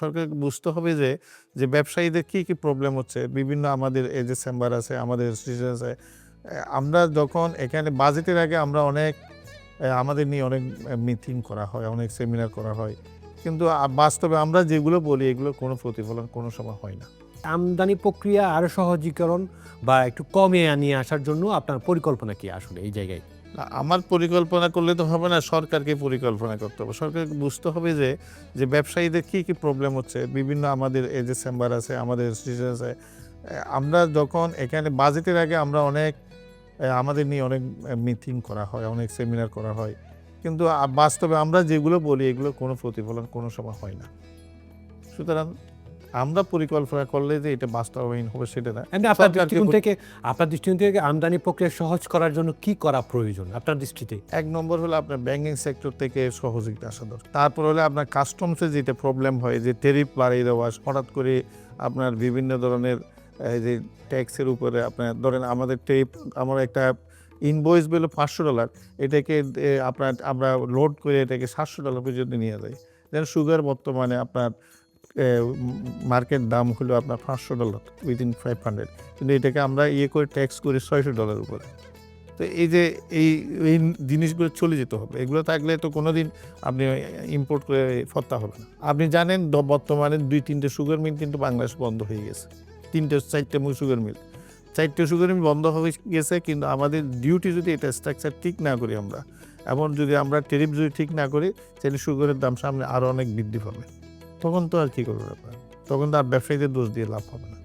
সরকারকে বুঝতে হবে যে, ব্যবসায়ীদের কি প্রবলেম হচ্ছে। বিভিন্ন আমাদের এই যে চেম্বার আছে, আমাদের অ্যাসোসিয়েশন আছে। আমরা যখন এখানে বাজেটের আগে আমরা অনেক আমাদের নিয়ে অনেক মিটিং করা হয়, অনেক সেমিনার করা হয়। কিন্তু বাস্তবে আমরা যেগুলো বলি এগুলোর কোনো প্রতিফলন কোনো সময় হয় না। আমদানি প্রক্রিয়া আরো সহজীকরণ বা একটু কমে নিয়ে আসার জন্য আপনার পরিকল্পনা কি আসলে এই জায়গায়? আমার পরিকল্পনা করলে তো হবে না, সরকারকে পরিকল্পনা করতে হবে। সরকারকে বুঝতে হবে যে, ব্যবসায়ীদের কি প্রবলেম হচ্ছে। বিভিন্ন আমাদের এই যে চেম্বার আছে, আমাদের অ্যাসোসিয়েশন আছে। আমরা যখন এখানে বাজেটের আগে আমরা অনেক আমাদের নিয়ে অনেক মিটিং করা হয়, অনেক সেমিনার করা হয়। কিন্তু বাস্তবে আমরা যেগুলো বলি এগুলোর কোনো প্রতিফলন কোনো সময় হয় না। সুতরাং আমরা পরিকল্পনা করলে যে এটা বাস্তবায়ন হবে সেটা না। এমনি আপনার দৃষ্টিকোণ থেকে আমদানি প্রক্রিয়া সহজ করার জন্য কি করা প্রয়োজন আপনার দৃষ্টিতে? ১ নম্বর হলো আপনার ব্যাংকিং সেক্টর থেকে সহযোগিতা আসা দরকার। তারপর হলো আপনার কাস্টমসে যেটা প্রবলেম হয় যে ট্যারিফ বাড়িয়ে দেওয়া, হঠাৎ করে আপনার বিভিন্ন ধরনের এই যে ট্যাক্সের উপরে আপনার ধরেন আমাদের আমরা একটা ইনভয়েস পেল $500 এটাকে আমরা লোড করে এটাকে $700 পর্যন্ত নিয়ে যাই। যেন সুগার বর্তমানে আপনার মার্কেট দাম হলো আপনার $500 উইদিন 500, কিন্তু এটাকে আমরা করে ট্যাক্স করি $600 উপরে। তো এই যে এই জিনিসগুলো চলে যেতে হবে। এগুলো থাকলে তো কোনোদিন আপনি ইম্পোর্ট করে ফত্তা হবে না। আপনি জানেন বর্তমানে ২-৩টে সুগার মিল কিন্তু বাংলাদেশ বন্ধ হয়ে গেছে। ৩-৪টে সুগার মিল। ৪টে সুগার মিল বন্ধ হয়ে গেছে, কিন্তু আমাদের ডিউটি যদি এটা স্ট্রাকচার ঠিক না করি আমরা, এমন যদি আমরা ট্যারিফ যদি ঠিক না করি, তাহলে সুগারের দাম সামনে আরও অনেক বৃদ্ধি পাবে। তখন তো আর কি করবেন আপনারা? তখন তো আর ব্যবসায়ীদের দোষ দিয়ে লাভ হবে না।